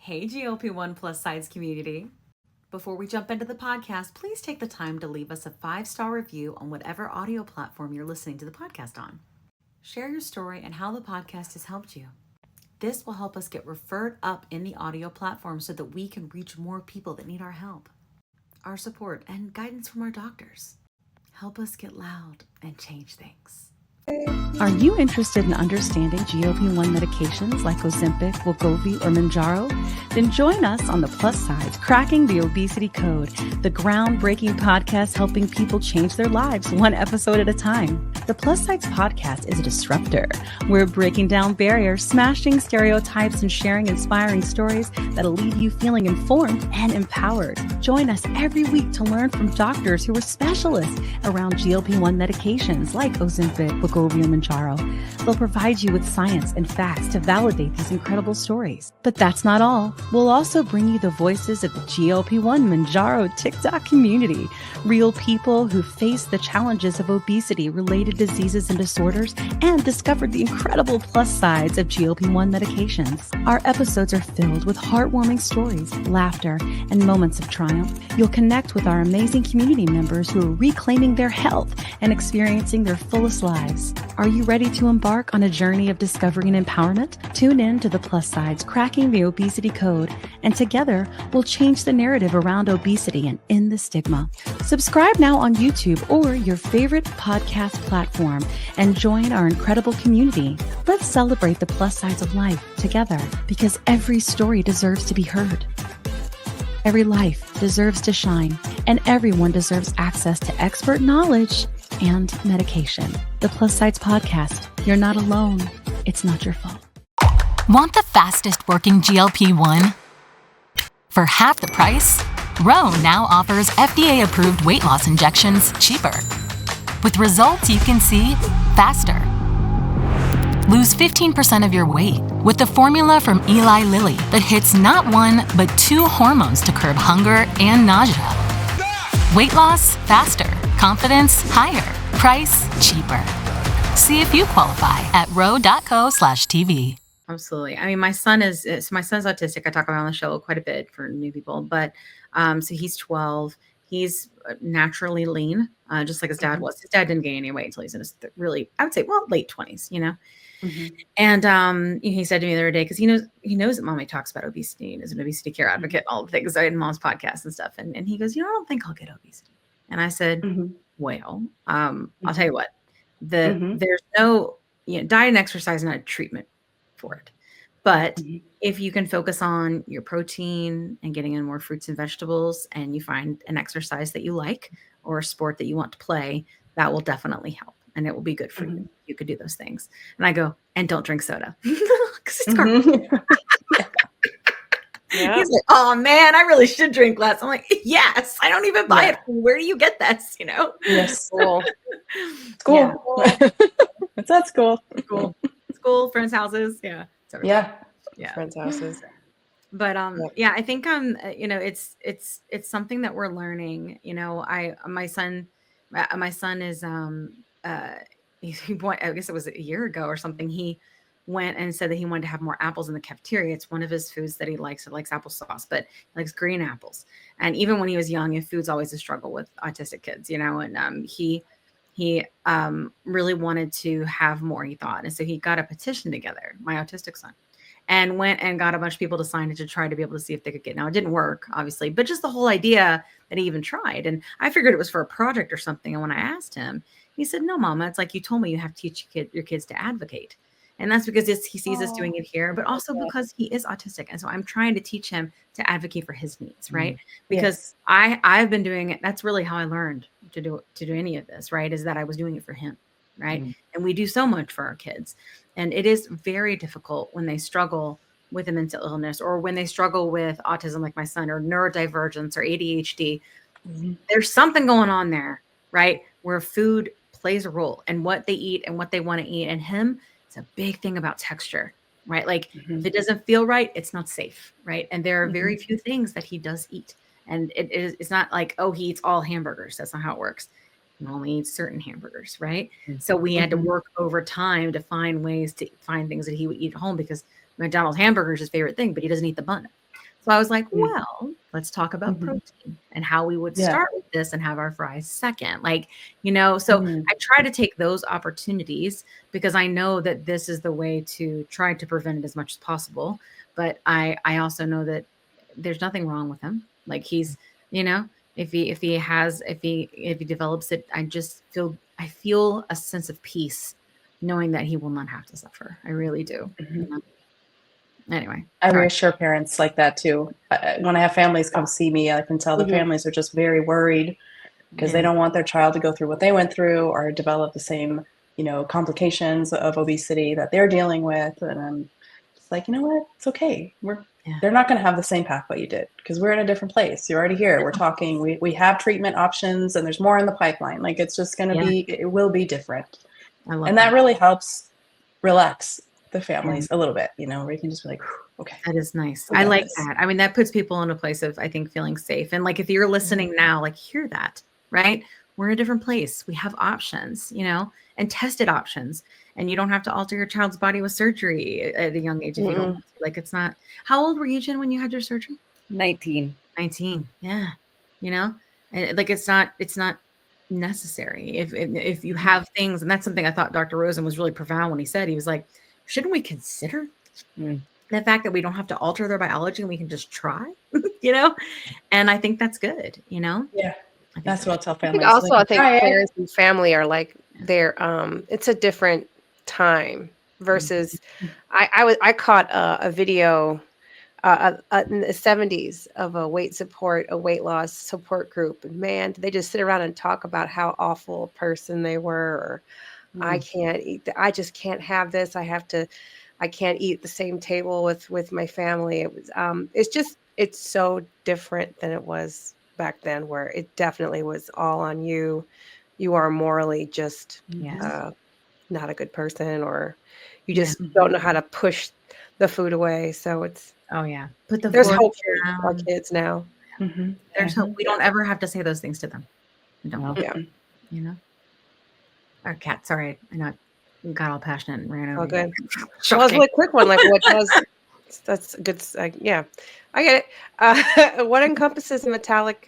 Hey, GLP-1 plus size community. Before we jump into the podcast, please take the time to leave us a 5-star review on whatever audio platform you're listening to the podcast on. Share your story and how the podcast has helped you. This will help us get referred up in the audio platform so that we can reach more people that need our help, our support, and guidance from our doctors. Help us get loud and change things. Are you interested in understanding GLP-1 medications like Ozempic, wegovy, or Mounjaro? Then join us on the Plus Sides Cracking the Obesity Code, the groundbreaking podcast helping people change their lives one episode at a time. The Plus Sides podcast is a disruptor. We're breaking down barriers, smashing stereotypes, and sharing inspiring stories that'll leave you feeling informed and empowered. Join us every week to learn from doctors who are specialists around GLP-1 medications like Ozempic, wegovy, and Mounjaro. They'll provide you with science and facts to validate these incredible stories. But that's not all. We'll also bring you the voices of the GLP-1 Mounjaro TikTok community, real people who face the challenges of obesity-related diseases and disorders and discovered the incredible plus sides of GLP-1 medications. Our episodes are filled with heartwarming stories, laughter, and moments of triumph. You'll connect with our amazing community members who are reclaiming their health and experiencing their fullest lives. Are you ready to embark on a journey of discovery and empowerment? Tune in to the Plus Sides Cracking the Obesity Code, and together we'll change the narrative around obesity and end the stigma. Subscribe now on YouTube or your favorite podcast platform and join our incredible community. Let's celebrate the plus sides of life together, because every story deserves to be heard. Every life deserves to shine, and everyone deserves access to expert knowledge and medication. The Plus Sides Podcast. You're not alone. It's not your fault. Want the fastest working GLP-1? For half the price, Ro now offers FDA-approved weight loss injections cheaper, with results you can see faster. Lose 15% of your weight with the formula from Eli Lilly that hits not one, but 2 hormones to curb hunger and nausea. Weight loss faster. Confidence higher. Price cheaper. See if you qualify at ro.co/TV. Absolutely. I mean, my son's autistic. I talk about it on the show quite a bit for new people, but so he's 12. He's naturally lean, just like his dad was. His dad didn't gain any weight until he's in his I would say, late 20s, you know? Mm-hmm. And he said to me the other day, because he knows that mommy talks about obesity and is an obesity care advocate, all the things in mom's podcast and stuff. And he goes, I don't think I'll get obesity. And I said, well, I'll tell you what, there's no, diet and exercise, not a treatment for it. But if you can focus on your protein and getting in more fruits and vegetables, and you find an exercise that you like or a sport that you want to play, that will definitely help. And it will be good for you. You could do those things. And I go, and don't drink soda. Because it's garbage. Yeah. He's like, oh man, I really should drink less. I'm like, yes, I don't even buy it. Where do you get this? Yes, school. School. Yeah. It's at school. School, friends' houses. Yeah. Yeah. Friends' houses. But I think it's something that we're learning. My son is I guess it was a year ago or something. He went and said that he wanted to have more apples in the cafeteria. It's one of his foods that he likes. He likes applesauce, but he likes green apples. And even when he was young, food's always a struggle with autistic kids, and he really wanted to have more, he thought. And so he got a petition together, my autistic son, and went and got a bunch of people to sign it to try to be able to see if they could get. Now, it didn't work, obviously, but just the whole idea that he even tried. And I figured it was for a project or something. And when I asked him, he said, no, Mama, it's like you told me you have to teach your kids to advocate. And that's because he sees us doing it here, but also because he is autistic. And so I'm trying to teach him to advocate for his needs, right? Because I've been doing it. That's really how I learned to do any of this, right? Is that I was doing it for him, right? And we do so much for our kids. And it is very difficult when they struggle with a mental illness, or when they struggle with autism like my son, or neurodivergence or ADHD. There's something going on there, right? Where food plays a role, and what they eat and what they want to eat. And him, it's a big thing about texture, right? Like if it doesn't feel right, it's not safe, right? And there are very few things that he does eat. And it's not like, oh, he eats all hamburgers. That's not how it works. He only eats certain hamburgers, right? So we had to work over time to find ways to find things that he would eat at home, because McDonald's hamburger is his favorite thing, but he doesn't eat the bun. So I was like, Mm. well, let's talk about Mhm. protein and how we would Yeah. start with this and have our fries second. Like, so Mm. I try to take those opportunities because I know that this is the way to try to prevent it as much as possible. But I also know that there's nothing wrong with him. Like he's, if he develops it, I feel a sense of peace knowing that he will not have to suffer. I really do. Mhm. Anyway, I sorry. reassure parents like that too. When I have families come see me, I can tell the Mhm. families are just very worried because they Yeah. don't want their child to go through what they went through or develop the same, complications of obesity that they're dealing with. And I'm just like, you know what? It's okay. Yeah. They're not going to have the same path what you did because we're in a different place. You're already here. We're talking. We have treatment options, and there's more in the pipeline. Like it's just going to Yeah. be. It will be different, I love and that. that really helps relax the Yeah. families a little bit. Where you can just be like, okay, That is nice. we I got like this. that. I mean, that puts people in a place of, I think, feeling safe. And like, if you're listening now, like, hear that, right? We're in a different place. We have options, and tested options. And you don't have to alter your child's body with surgery at a young age if you don't Mm-mm. want to. Like, it's not. How old were you, Jen, when you had your surgery? 19. 19. Yeah. And like, it's not necessary. If you have things, and that's something I thought Dr. Rosen was really profound when he said, he was like, shouldn't we consider Mm. the fact that we don't have to alter their biology and we can just try, you know? And I think that's good, Yeah, I think that's what I'll tell I think families. also, Like, I think try it. parents and family are like it's a different time versus I caught a video in the 70s of a weight loss support group. And man, did they just sit around and talk about how awful a person they were, or I can't eat I just can't have this. I can't eat at the same table with my family. It was it's so different than it was back then, where it definitely was all on you. You are morally just Yes. not a good person, or you Yeah. just don't know how to push the food away. So Oh yeah. Put the there's fork hope for our down. kids now. Mhm. There's hope. We don't ever have to say those things to them. We don't, No. Yeah. you know? Our cat, sorry. I know I got all passionate and ran over All you. good. Well, it's a Shocking. really quick one. Like, what does that's a good. Yeah, I get it. What encompasses metallics?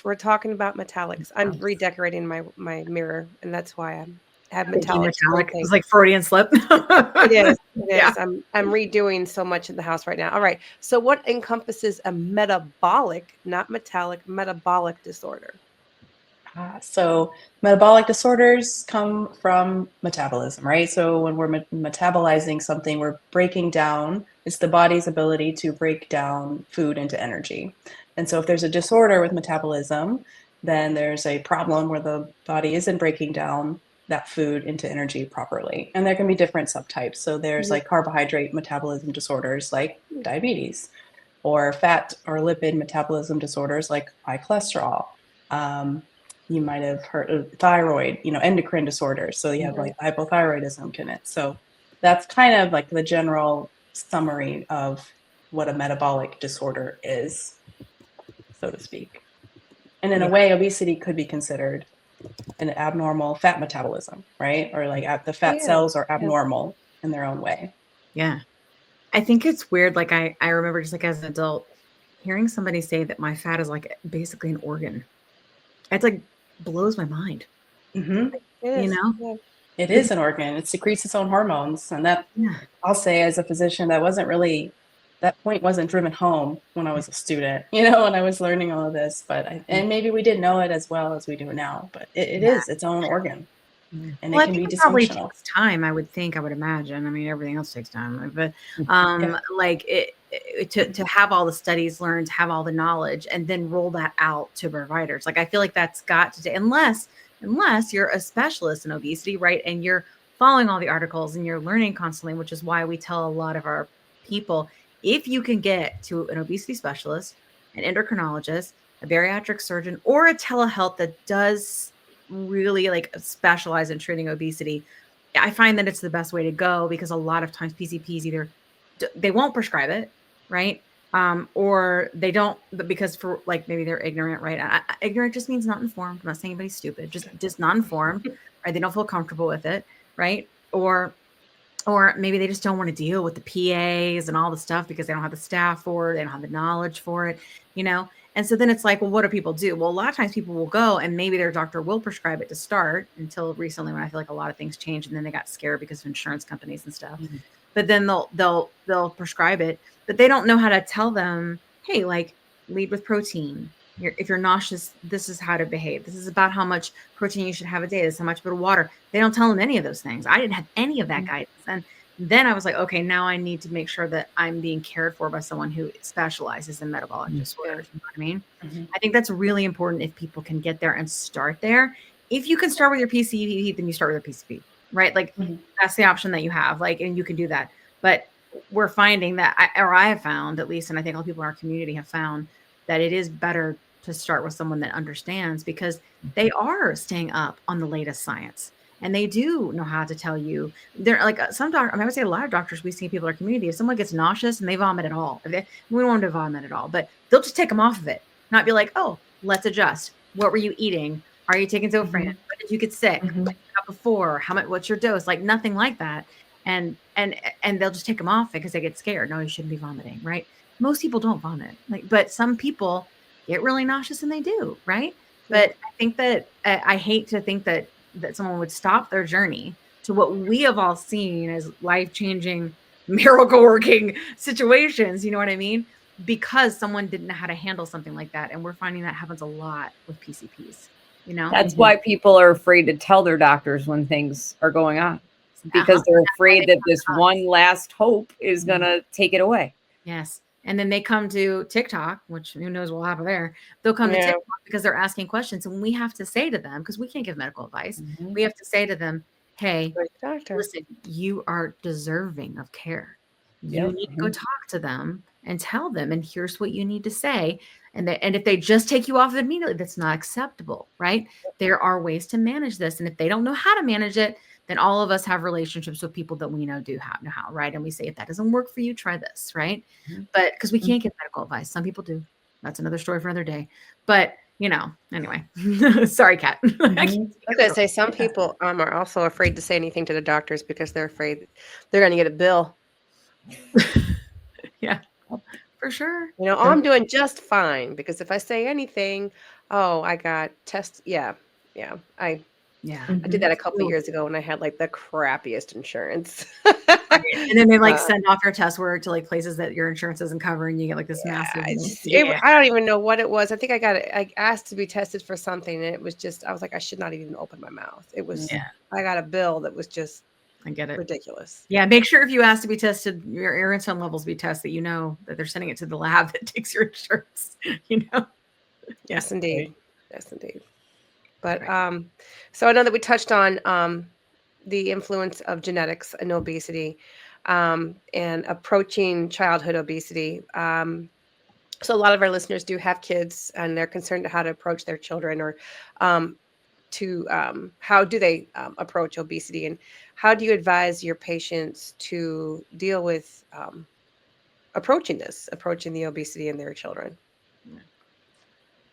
We're talking about metallics. I'm redecorating my mirror, and that's why I have Thinking metallics metallic. It paint. was like Freudian slip. It is. It Yeah. is. I'm redoing so much in the house right now. All right. So, what encompasses a metabolic, not metallic, metabolic disorder? So metabolic disorders come from metabolism, right? So when we're metabolizing something, we're breaking down, it's the body's ability to break down food into energy. And so if there's a disorder with metabolism, then there's a problem where the body isn't breaking down that food into energy properly. And there can be different subtypes. So there's like carbohydrate metabolism disorders like diabetes, or fat or lipid metabolism disorders like high cholesterol. Um, you might have heard of thyroid, endocrine disorders. So you have like hypothyroidism in it. So that's kind of like the general summary of what a metabolic disorder is, so to speak. And in a Yeah. way, obesity could be considered an abnormal fat metabolism, right? Or like the fat Yeah. cells are Yeah. abnormal in their own way. Yeah. I think it's weird. Like I remember just like as an adult hearing somebody say that my fat is like basically an organ. It's like blows my mind, Mm-hmm. It you is. know? Yeah. It is an organ. It secretes its own hormones. And that, Yeah. I'll say as a physician, that point wasn't driven home when I was a student, when I was learning all of this. And maybe we didn't know it as well as we do now, but it is its own organ, and Well, it I can think be it probably dysfunctional. takes time, I would imagine. I mean, everything else takes time, but Yeah. like to have all the studies learned, have all the knowledge, and then roll that out to providers. Like I feel like that's got to unless you're a specialist in obesity, right? And you're following all the articles and you're learning constantly, which is why we tell a lot of our people, if you can get to an obesity specialist, an endocrinologist, a bariatric surgeon, or a telehealth that does really like specialize in treating obesity, I find that it's the best way to go because a lot of times PCPs either they won't prescribe it, right? Or they don't, but because for like maybe they're ignorant, right? Ignorant just means not informed. I'm not saying anybody's stupid, just not informed, right? They don't feel comfortable with it, right? Or or maybe they just don't want to deal with the PAs and all the stuff because they don't have the staff for it, they don't have the knowledge for it, you know? And so then it's like, well, what do people do? Well, a lot of times people will go and maybe their doctor will prescribe it to start, until recently when I feel like a lot of things changed and then they got scared because of insurance companies and stuff. Mm-hmm. But then they'll prescribe it, but they don't know how to tell them, hey, like, lead with protein. If you're nauseous, this is how to behave. This is about how much protein you should have a day. This is how much bit of water. They don't tell them any of those things. I didn't have any of that guidance. And then I was like, okay, now I need to make sure that I'm being cared for by someone who specializes in metabolic disorders. You know what I mean? Mm-hmm. I think that's really important if people can get there and start there. If you can start with your PCP, then you start with your PCP, right? Like that's the option that you have, like, and you can do that. But we're finding that, I have found at least, and I think a lot of people in our community have found that it is better to start with someone that understands, because they are staying up on the latest science and they do know how to tell you. They're like some doctors, I mean, I would say a lot of doctors we see people in our community, if someone gets nauseous and they vomit at all, we don't want them to vomit at all, but they'll just take them off of it, not be like, oh, let's adjust. What were you eating? Are you taking Zofran? When did you get sick? What did you have before? How much? What's your dose? Like nothing like that. And they'll just take them off because they get scared. No, you shouldn't be vomiting, right? Most people don't vomit, like, but some people get really nauseous and they do, right? But I think that I hate to think that someone would stop their journey to what we have all seen as life-changing, miracle-working situations, you know what I mean? Because someone didn't know how to handle something like that. And we're finding that happens a lot with PCPs, you know? That's why people are afraid to tell their doctors when things are going on, because they're afraid that this one last hope is going to take it away. Yes. And then they come to TikTok, which who knows what will happen there. They'll come to TikTok because they're asking questions. And we have to say to them, because we can't give medical advice, we have to say to them, hey, listen, you are deserving of care. You need to go talk to them and tell them, and here's what you need to say. And if they just take you off immediately, that's not acceptable, right? There are ways to manage this. And if they don't know how to manage it, then all of us have relationships with people that we know know how, right? And we say, if that doesn't work for you, try this, right? But because we can't give medical advice. Some people do. That's another story for another day. But, you know, anyway, sorry, Kat. I was going to say, some people are also afraid to say anything to the doctors because they're afraid they're going to get a bill. Yeah, for sure. You know, I'm doing just fine, because if I say anything, I got tests. Yeah. I did that a couple of years ago when I had like the crappiest insurance. And then they like send off your test work to like places that your insurance doesn't cover, and you get like this massive. I don't even know what it was. I think I asked to be tested for something, and it was just, I was like, I should not even open my mouth. It was, I got a bill that was just, I get it, ridiculous. Yeah, make sure if you ask to be tested, your insulin levels be tested, you know that they're sending it to the lab that takes your insurance. You know. Yes, indeed. Yes, indeed. But so I know that we touched on the influence of genetics and obesity, and approaching childhood obesity. So a lot of our listeners do have kids, and they're concerned how to approach their children, or how do they approach obesity, and how do you advise your patients to deal with approaching the obesity in their children?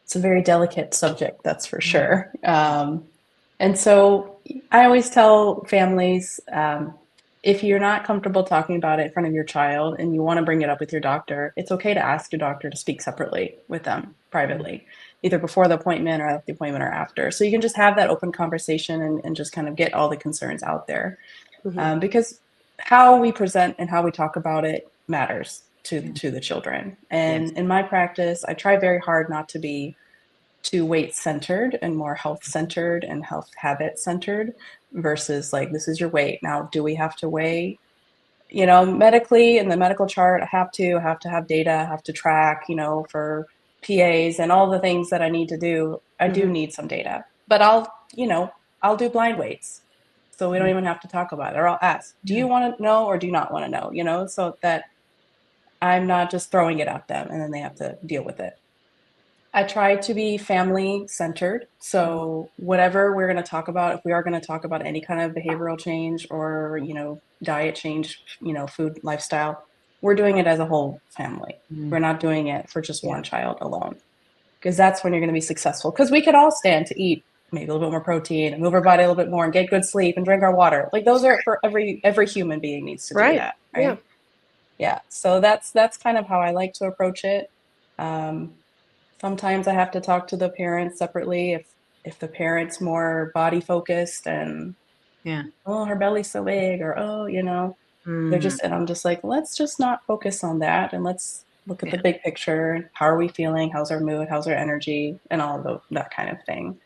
It's a very delicate subject, that's for sure. And so I always tell families, if you're not comfortable talking about it in front of your child and you want to bring it up with your doctor, it's okay to ask your doctor to speak separately with them privately, either before the appointment or at the appointment or after. So you can just have that open conversation and just kind of get all the concerns out there. Because how we present and how we talk about it matters to the children. And in my practice, I try very hard not to be too weight centered and more health centered and health habit centered versus like, this is your weight. Now, do we have to weigh, you know, medically in the medical chart? I have to have data, I have to track, you know, for PAs and all the things that I need to do. I do need some data, but I'll do blind weights. So we don't even have to talk about it, or I'll ask, do you want to know or do you not want to know, you know, so that I'm not just throwing it at them and then they have to deal with it. I try to be family centered. So whatever we're going to talk about, if we are going to talk about any kind of behavioral change or, you know, diet change, you know, food, lifestyle, we're doing it as a whole family. We're not doing it for just one child alone, because that's when you're going to be successful. Because we could all stand to eat maybe a little bit more protein and move our body a little bit more and get good sleep and drink our water. Like those are for every human being needs to do that. Right. Yeah. Yeah. So that's kind of how I like to approach it. Sometimes I have to talk to the parents separately if the parent's more body focused and oh, her belly's so big, or oh, and I'm just like, let's just not focus on that and let's look at the big picture. How are we feeling? How's our mood? How's our energy? And all of that kind of thing.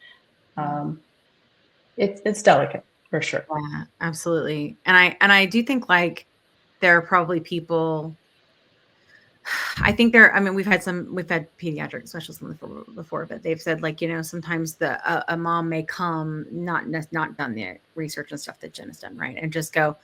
It's delicate for sure. Yeah, absolutely. And I do think like there are probably people, I think I mean, we've had pediatric specialists before, but they've said like, sometimes a mom may come, not done the research and stuff that Jen has done. Right. And just go,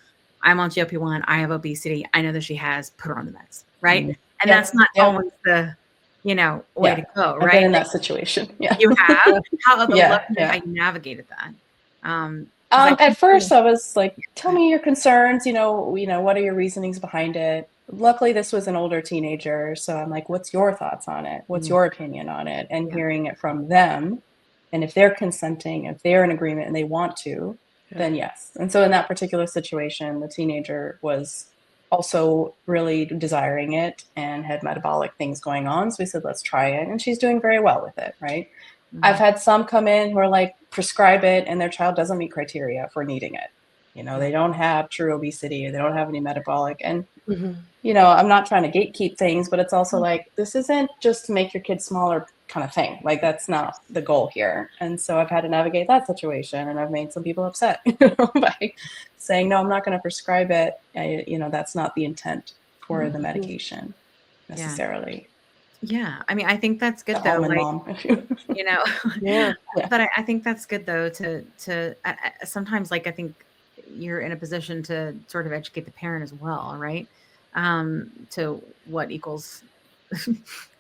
I'm on GLP-1. I have obesity. I know that she has, put her on the meds. Right. Mm-hmm. And that's not always the, way to go. Right. I've been in that situation. Yeah. You have? How you navigated that? At first I was like, tell me your concerns, what are your reasonings behind it? Luckily, this was an older teenager. So I'm like, what's your thoughts on it? What's your opinion on it? And hearing it from them. And if they're consenting, if they're in agreement and they want to, then yes. And so in that particular situation, the teenager was also really desiring it and had metabolic things going on. So we said, let's try it. And she's doing very well with it, right? Mm-hmm. I've had some come in who are like, prescribe it, and their child doesn't meet criteria for needing it. They don't have true obesity, or they don't have any metabolic. And, I'm not trying to gatekeep things, but it's also like, this isn't just to make your kid smaller kind of thing. Like, that's not the goal here. And so I've had to navigate that situation, and I've made some people upset by saying, no, I'm not going to prescribe it. That's not the intent for the medication necessarily. Yeah. I mean, I think that's good though. Like, mom. But I think that's good though to sometimes, like, I think you're in a position to sort of educate the parent as well, right? To what equals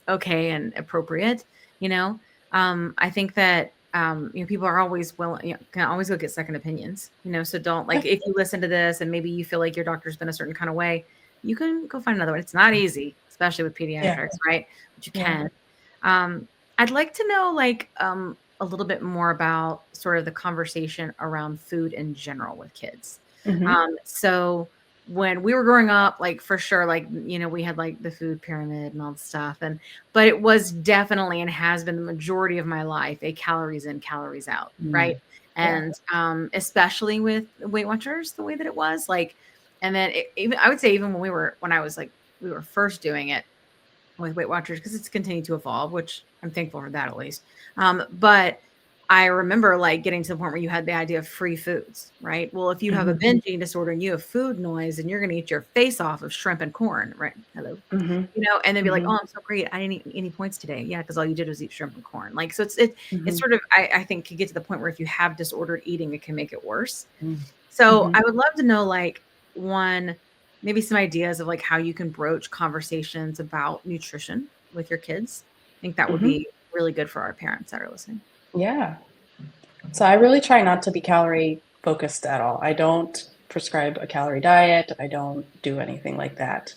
okay and appropriate, I think that, people are always can always go get second opinions, so don't, like, if you listen to this and maybe you feel like your doctor's been a certain kind of way, you can go find another one. It's not easy, especially with pediatrics, right? But you can. I'd like to know, like, a little bit more about sort of the conversation around food in general with kids. So when we were growing up, like, for sure, like, we had like the food pyramid and all the stuff. But it was definitely, and has been the majority of my life, a calories in, calories out. Right. And, especially with Weight Watchers, the way that it was, like, and then I would say even when we were first doing it with Weight Watchers, because it's continued to evolve, which I'm thankful for that at least. But I remember, like, getting to the point where you had the idea of free foods, right? Well, if you have a binge eating disorder and you have food noise and you're going to eat your face off of shrimp and corn, right? Hello, and then be like, oh, I'm so great, I didn't eat any points today. Yeah, because all you did was eat shrimp and corn. Like, so it's sort of, I think, could get to the point where if you have disordered eating, it can make it worse. So I would love to know, like, one, maybe some ideas of like how you can broach conversations about nutrition with your kids. I think that would be really good for our parents that are listening. Yeah. So I really try not to be calorie focused at all. I don't prescribe a calorie diet. I don't do anything like that.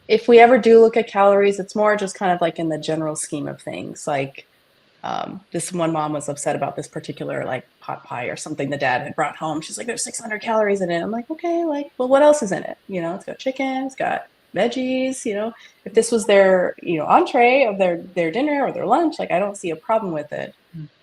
If we ever do look at calories, it's more just kind of like in the general scheme of things. Like, this one mom was upset about this particular, like, pot pie or something the dad had brought home. She's like, there's 600 calories in it. I'm like, okay, like, well, what else is in it? It's got chicken, it's got veggies, if this was their, entree of their dinner or their lunch, like, I don't see a problem with it.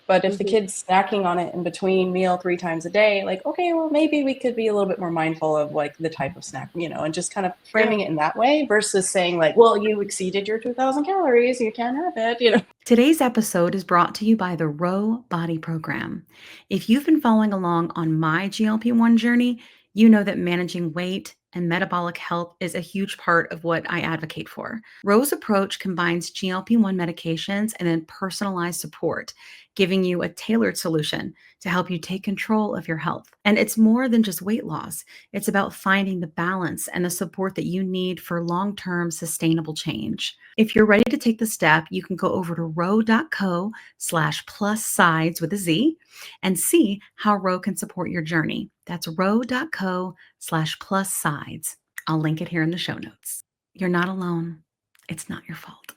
But if the kid's snacking on it in between meal 3 times a day, like, okay, well, maybe we could be a little bit more mindful of, like, the type of snack, and just kind of framing it in that way versus saying, like, well, you exceeded your 2,000 calories, you can't have it, Today's episode is brought to you by the Row Body Program. If you've been following along on my GLP-1 journey, you know that managing weight and metabolic health is a huge part of what I advocate for. Row's approach combines GLP-1 medications and then personalized support, giving you a tailored solution to help you take control of your health. And it's more than just weight loss. It's about finding the balance and the support that you need for long-term sustainable change. If you're ready to take the step, you can go over to row.co/plus-sides with a Z and see how Row can support your journey. That's row.co/plus-sides. I'll link it here in the show notes. You're not alone. It's not your fault.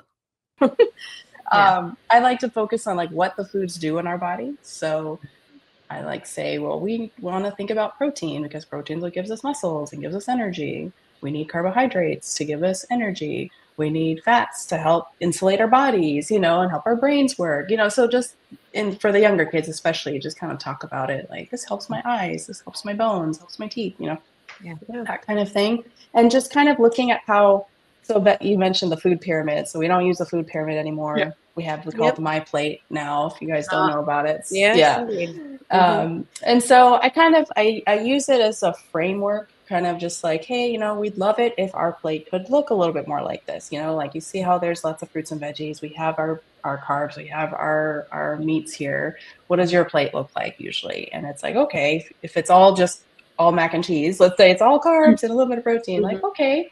I like to focus on, like, what the foods do in our body. So I like say, well, we want to think about protein because protein is what gives us muscles and gives us energy. We need carbohydrates to give us energy. We need fats to help insulate our bodies, and help our brains work, so just for the younger kids, especially, just kind of talk about it. Like, this helps my eyes, this helps my bones, helps my teeth, Yeah. that kind of thing. And just kind of looking at how, so that you mentioned the food pyramid. So we don't use the food pyramid anymore. Yep. We have called the My Plate now, if you guys don't know about it. Yes, Yeah. indeed. And so I use it as a framework, kind of just like, hey, we'd love it if our plate could look a little bit more like this, like you see how there's lots of fruits and veggies. We have our carbs, we have our meats here. What does your plate look like usually? And it's like, okay, if it's all mac and cheese, let's say it's all carbs and a little bit of protein, like, okay,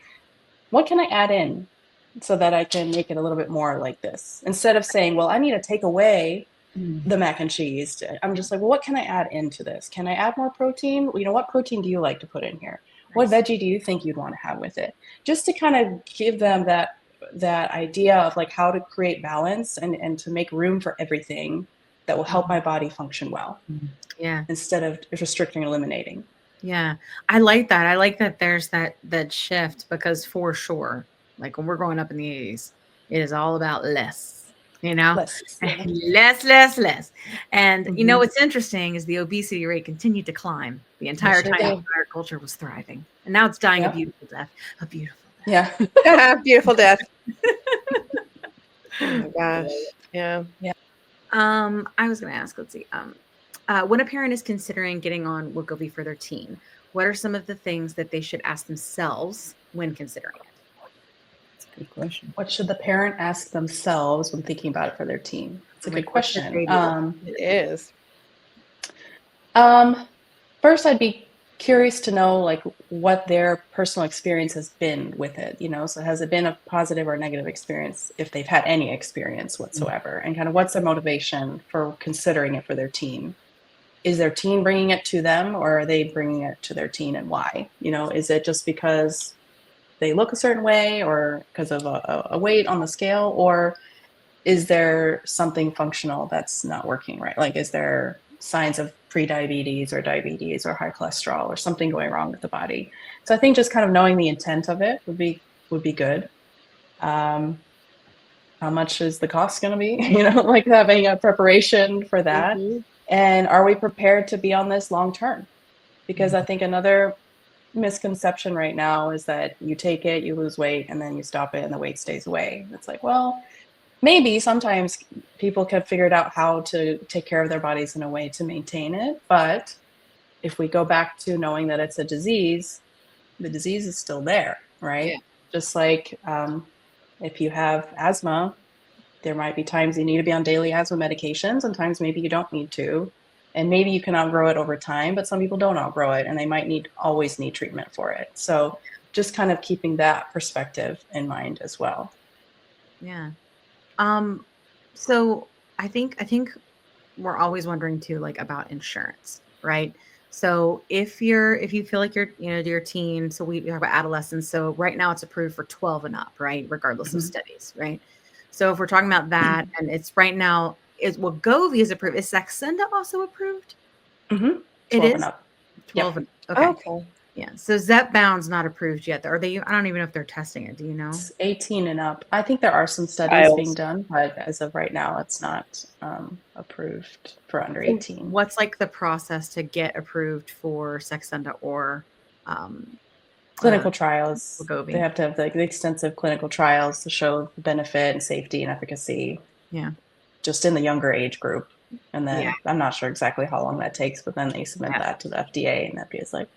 what can I add in so that I can make it a little bit more like this? Instead of saying, well, I need to take away the mac and cheese, I'm just like, well, what can I add into this? Can I add more protein? What protein do you like to put in here? What veggie do you think you'd want to have with it? Just to kind of give them that idea of like how to create balance and to make room for everything that will help my body function well. Yeah. Instead of restricting and eliminating. Yeah. I like that. I like that there's that shift, because for sure, like when we're growing up in the 80s, it is all about less. Less. less. And what's interesting is the obesity rate continued to climb the entire time our culture was thriving. And now it's dying a beautiful death. A beautiful death. Yeah. Beautiful death. Oh my gosh. Yeah. Yeah. I was going to ask, let's see. When a parent is considering getting on wegovy for their teen, what are some of the things that they should ask themselves when considering it? Good question. What should the parent ask themselves when thinking about it for their teen? It's a good question. It is. First, I'd be curious to know like what their personal experience has been with it. So has it been a positive or negative experience, if they've had any experience whatsoever, and kind of what's their motivation for considering it for their teen? Is their teen bringing it to them, or are they bringing it to their teen, and why? Is it just because they look a certain way, or because of a weight on the scale, or is there something functional that's not working right? Like, is there signs of pre-diabetes or diabetes or high cholesterol or something going wrong with the body? So I think just kind of knowing the intent of it would be good. How much is the cost going to be? Like having a preparation for that. And are we prepared to be on this long term? Because I think another misconception right now is that you take it, you lose weight, and then you stop it and the weight stays away. It's like, well, maybe sometimes people can figure it out how to take care of their bodies in a way to maintain it. But if we go back to knowing that it's a disease, the disease is still there, right? Yeah. Just like if you have asthma, there might be times you need to be on daily asthma medications, and times maybe you don't need to. And maybe you can outgrow it over time, but some people don't outgrow it, and they might always need treatment for it. So just kind of keeping that perspective in mind as well. Yeah. So I think we're always wondering too, like about insurance, right? So if you feel like your teen, so we talk about adolescents. So right now it's approved for 12 and up, right? Regardless of studies, right? So if we're talking about that, and it's right now, wegovy is approved. Is Saxenda also approved? Mm-hmm. It is? And up. 12 and up. Okay. Yeah. So zepbound's not approved yet. Are they? I don't even know if they're testing it. Do you know? It's 18 and up. I think there are some studies being done, but as of right now, it's not approved for under 18. What's like the process to get approved for Saxenda or clinical trials? Wegovy? They have to have the extensive clinical trials to show the benefit and safety and efficacy. Yeah. Just in the younger age group. And then I'm not sure exactly how long that takes, but then they submit that to the FDA, and the FDA is like,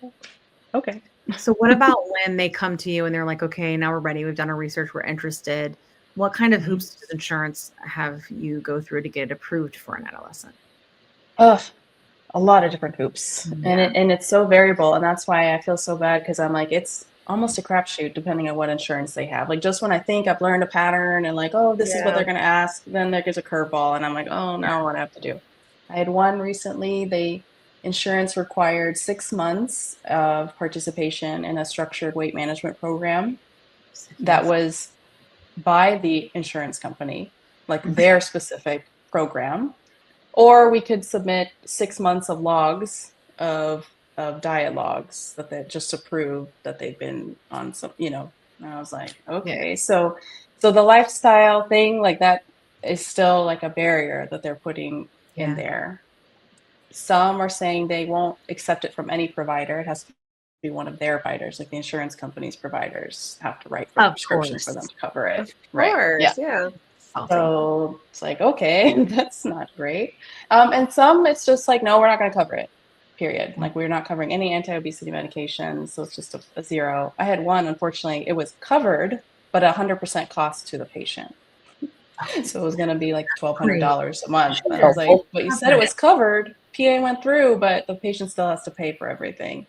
okay. So what about when they come to you and they're like, okay, now we're ready. We've done our research. We're interested. What kind of hoops does insurance have you go through to get it approved for an adolescent? A lot of different hoops. Yeah. And it's so variable. And that's why I feel so bad, because I'm like, it's almost a crapshoot depending on what insurance they have. Like, just when I think I've learned a pattern and like, oh, this is what they're going to ask, then there gets a curveball, and I'm like, oh, now what do I have to do? I had one recently. Insurance required 6 months of participation in a structured weight management program that was by the insurance company, like their specific program. Or we could submit 6 months of logs of diet logs that just to prove that they've been on some, and I was like, okay, so the lifestyle thing like that is still like a barrier that they're putting in there. Some are saying they won't accept it from any provider. It has to be one of their providers, like the insurance company's providers have to write for the prescription for them to cover it. Of course, yeah. So it's like, okay, that's not great. And some, it's just like, no, we're not going to cover it, period. Like, we're not covering any anti-obesity medications. So it's just a zero. I had one, unfortunately, it was covered, but 100% cost to the patient. So it was going to be like $1,200 a month. And I was like, but you said it was covered. PA went through, but the patient still has to pay for everything.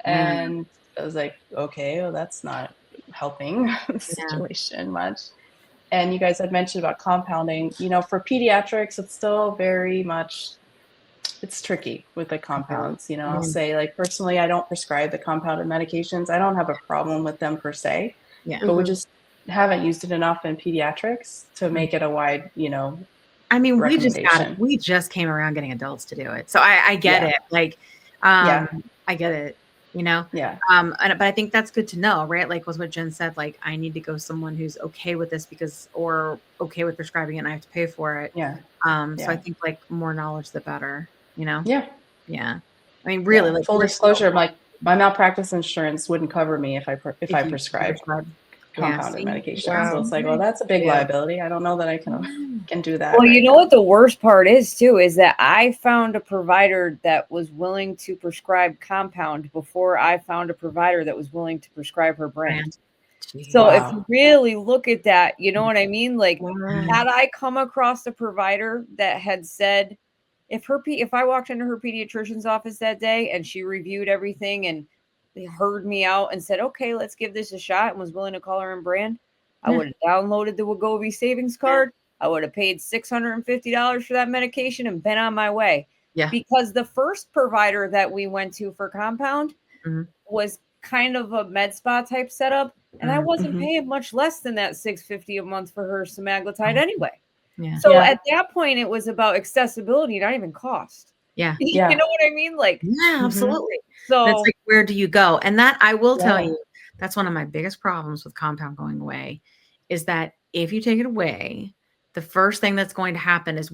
And I was like, okay, well, that's not helping the situation much. And you guys had mentioned about compounding, for pediatrics, it's still very much, it's tricky with the compounds. I'll say, like, personally, I don't prescribe the compounded medications. I don't have a problem with them per se, but we just haven't used it enough in pediatrics to make it a wide, I mean, recommendation. we just came around getting adults to do it. So I get it. Like, I get it. Yeah. But I think that's good to know, right? Like was what Jen said, like I need to go someone who's okay with this or okay with prescribing it and I have to pay for it. Yeah. So I think like more knowledge, the better, Yeah. Yeah. I mean, really, like full disclosure, like my malpractice insurance wouldn't cover me if I prescribed compounded medication. Wow. So it's like, well, that's a big liability. I don't know that I can do that. Well, you know what the worst part is too, is that I found a provider that was willing to prescribe compound before I found a provider that was willing to prescribe her brand. So if you really look at that, you know what I mean? Like, had I come across a provider that had said, if I walked into her pediatrician's office that day and she reviewed everything and they heard me out and said, okay, let's give this a shot, and was willing to call her own brand, I would have downloaded the Wegovy savings card. I would have paid $650 for that medication and been on my way. Yeah. Because the first provider that we went to for compound was kind of a med spa type setup. And I wasn't paying much less than that $650 a month for her semaglutide anyway. Yeah. So at that point, it was about accessibility, not even cost. Yeah. You know what I mean? Like, yeah, absolutely. So it's like, where do you go? And that I will tell you, that's one of my biggest problems with compound going away is that if you take it away, the first thing that's going to happen is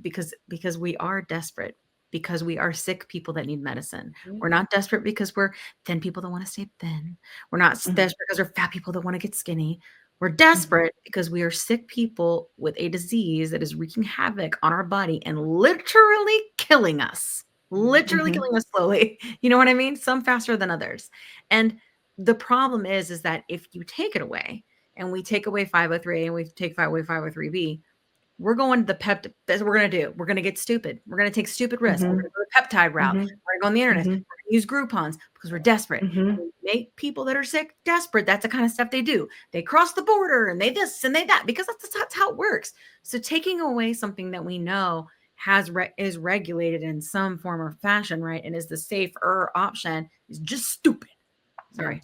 because we are desperate, because we are sick people that need medicine. We're not desperate because we're thin people that want to stay thin. We're not desperate because we're fat people that want to get skinny. We're desperate because we are sick people with a disease that is wreaking havoc on our body and literally killing us. Literally killing us slowly. You know what I mean? Some faster than others. And the problem is that if you take it away and we take away 503A and we take away 503B, we're going to that's what we're going to do. We're going to get stupid. We're going to take stupid risks. We're going to go the peptide route. We're going to go on the internet. We're going to use Groupons because we're desperate. We make people that are sick desperate. That's the kind of stuff they do. They cross the border and they this and they that because that's how it works. So taking away something that we know is regulated in some form or fashion, right, and is the safer option is just stupid. Sorry.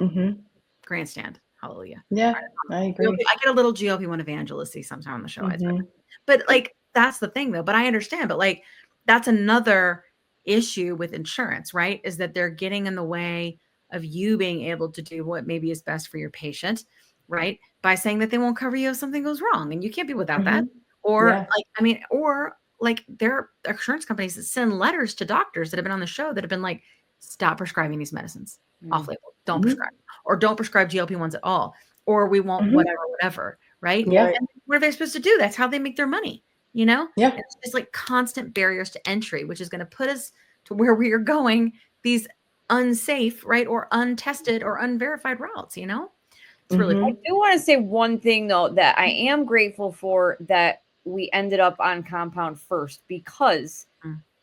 Grandstand. Hallelujah. Yeah, I agree. I get a little GLP-1 evangelisty sometime on the show. But like, that's the thing though. But I understand. But like, that's another issue with insurance, right? Is that they're getting in the way of you being able to do what maybe is best for your patient, right? By saying that they won't cover you if something goes wrong. And you can't be without that. Or like there are insurance companies that send letters to doctors that have been on the show that have been like, stop prescribing these medicines off label. Don't prescribe, or don't prescribe GLP-1s at all, or we won't whatever. Right. Yeah. And what are they supposed to do? That's how they make their money, Yeah. It's just like constant barriers to entry, which is going to put us to where we are going, these unsafe, right, or untested or unverified routes, It's really I do want to say one thing though, that I am grateful for that we ended up on compound first, because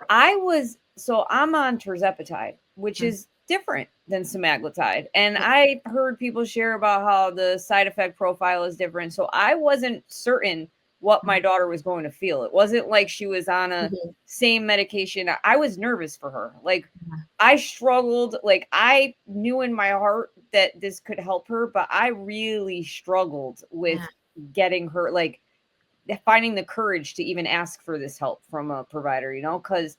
I'm on tirzepatide, which is different than semaglutide. And I heard people share about how the side effect profile is different. So I wasn't certain what my daughter was going to feel. It wasn't like she was on a same medication. I was nervous for her. Like I struggled. Like I knew in my heart that this could help her, but I really struggled with getting her. Like finding the courage to even ask for this help from a provider, you know, because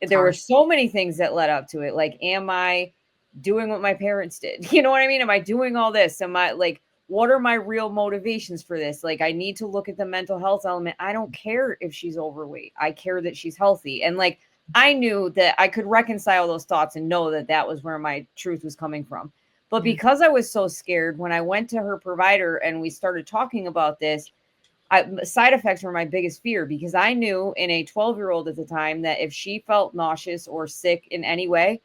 there were so many things that led up to it. Like, am I doing what my parents did? You know what I mean? Am I doing all this? Am I like, what are my real motivations for this? Like, I need to look at the mental health element. I don't care if she's overweight. I care that she's healthy. And like, I knew that I could reconcile those thoughts and know that that was where my truth was coming from. But because I was so scared, when I went to her provider and we started talking about this, side effects were my biggest fear, because I knew in a 12-year-old at the time that if she felt nauseous or sick in any way,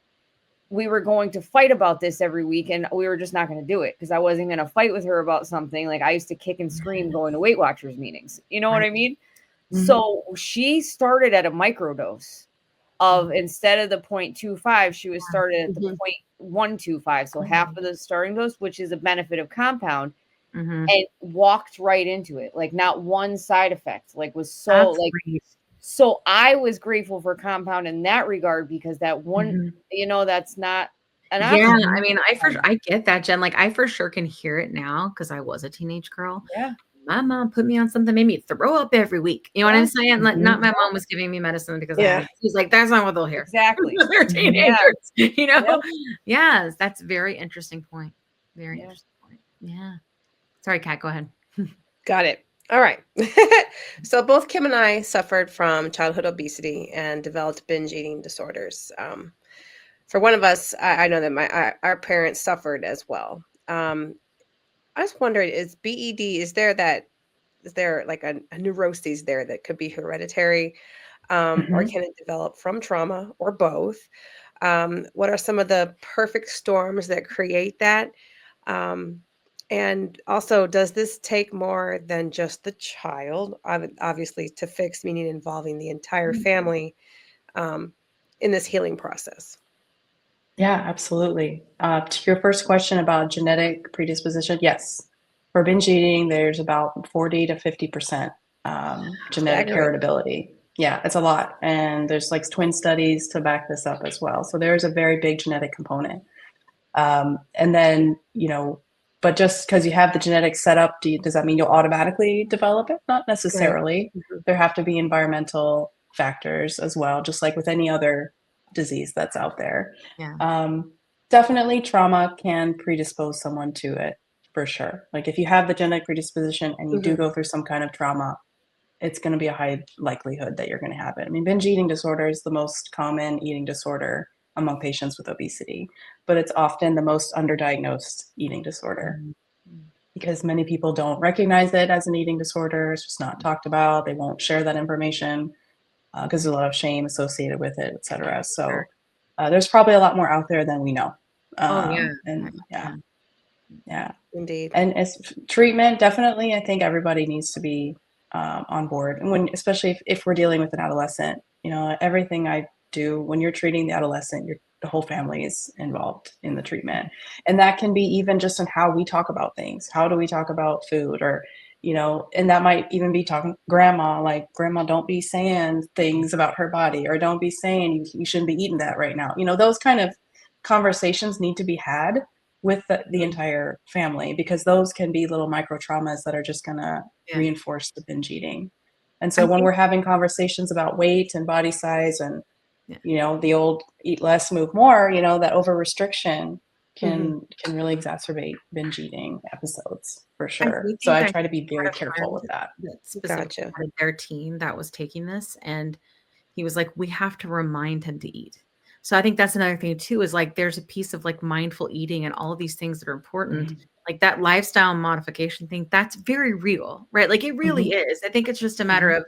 we were going to fight about this every week, and we were just not going to do it, because I wasn't going to fight with her about something. Like, I used to kick and scream going to Weight Watchers meetings. You know what I mean? So she started at a microdose of, instead of the 0.25, she was started at the 0.125. So half of the starting dose, which is a benefit of compound, and walked right into it. Like, not one side effect, like, was so great. So I was grateful for compound in that regard, because that one, you know, that's not an option. Yeah, I mean, I get that, Jen. Like, I for sure can hear it now, because I was a teenage girl. Yeah. My mom put me on something, made me throw up every week. You know what I'm saying? Like, not my mom was giving me medicine because she's like, that's not what they'll hear. Exactly. They're teenagers, you know? Yes, that's a very interesting point. Very interesting point. Yeah. Sorry, Kat, go ahead. Got it. All right. So both Kim and I suffered from childhood obesity and developed binge eating disorders. For one of us, I know that our parents suffered as well. I was wondering, is BED, is there like a neuroses there that could be hereditary, or can it develop from trauma, or both? What are some of the perfect storms that create that? And also, does this take more than just the child, obviously, to fix, meaning involving the entire family in this healing process? Yeah, absolutely. To your first question about genetic predisposition, yes. For binge eating, there's about 40 to 50% genetic heritability. Yeah, it's a lot. And there's like twin studies to back this up as well. So there's a very big genetic component. And then, you know, but just because you have the genetics set up, does that mean you'll automatically develop it? Not necessarily. There have to be environmental factors as well, just like with any other disease that's out there. Definitely trauma can predispose someone to it, for sure. Like, if you have the genetic predisposition and you do go through some kind of trauma, it's going to be a high likelihood that you're going to have it. I mean, binge eating disorder is the most common eating disorder among patients with obesity, but it's often the most underdiagnosed eating disorder, because many people don't recognize it as an eating disorder. It's just not talked about. They won't share that information because there's a lot of shame associated with it, et cetera. So there's probably a lot more out there than we know. Indeed. And as treatment, definitely, I think everybody needs to be on board. And especially if we're dealing with an adolescent, you know, everything I do, when you're treating the adolescent, the whole family is involved in the treatment. And that can be even just in how we talk about things. How do we talk about food? Or, you know, and that might even be talking grandma, like, grandma, don't be saying things about her body, or don't be saying you shouldn't be eating that right now. You know, those kind of conversations need to be had with the entire family, because those can be little micro traumas that are just going to reinforce the binge eating. And so when we're having conversations about weight and body size and, you know, the old eat less, move more, you know, that over restriction can really exacerbate binge eating episodes, for sure. So I try to be very careful with that. Gotcha. Their team that was taking this, and he was like, we have to remind him to eat. So I think that's another thing too, is like, there's a piece of like mindful eating and all of these things that are important, like that lifestyle modification thing, that's very real, right? Like, it really is. I think it's just a matter of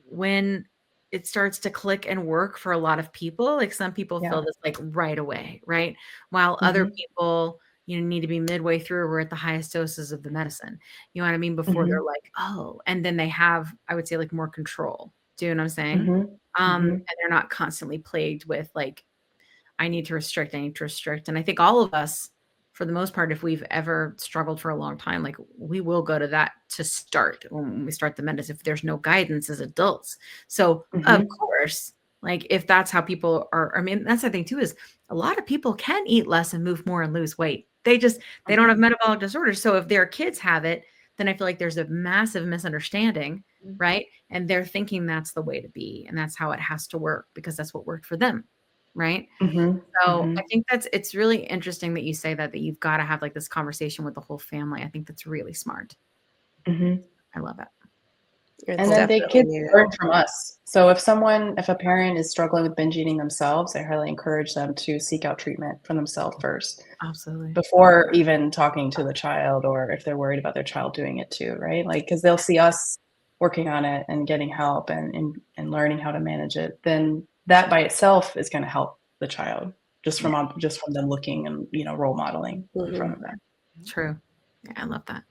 when it starts to click and work for a lot of people. Like, some people feel this like right away, right? While other people, you know, need to be midway through, we're at the highest doses of the medicine. You know what I mean? Before they're like, oh, and then they have, I would say, like, more control. Do you know what I'm saying? And they're not constantly plagued with like, I need to restrict. And I think all of us, for the most part, if we've ever struggled for a long time, like, we will go to that to start when we start the medicine, if there's no guidance as adults. So of course, like, if that's how people are, I mean, that's the thing too, is a lot of people can eat less and move more and lose weight. They don't have metabolic disorders. So if their kids have it, then I feel like there's a massive misunderstanding, right? And they're thinking that's the way to be, and that's how it has to work because that's what worked for them, right? So I think it's really interesting that you say that you've got to have like this conversation with the whole family. I think that's really smart. I love it. And then the kids learn from us. So if a parent is struggling with binge eating themselves, I highly encourage them to seek out treatment for themselves first. Absolutely. Before even talking to the child, or if they're worried about their child doing it too, right? Like, because they'll see us working on it and getting help and learning how to manage it, then that by itself is going to help the child just from them looking and, role modeling in front of them. True. Yeah, I love that.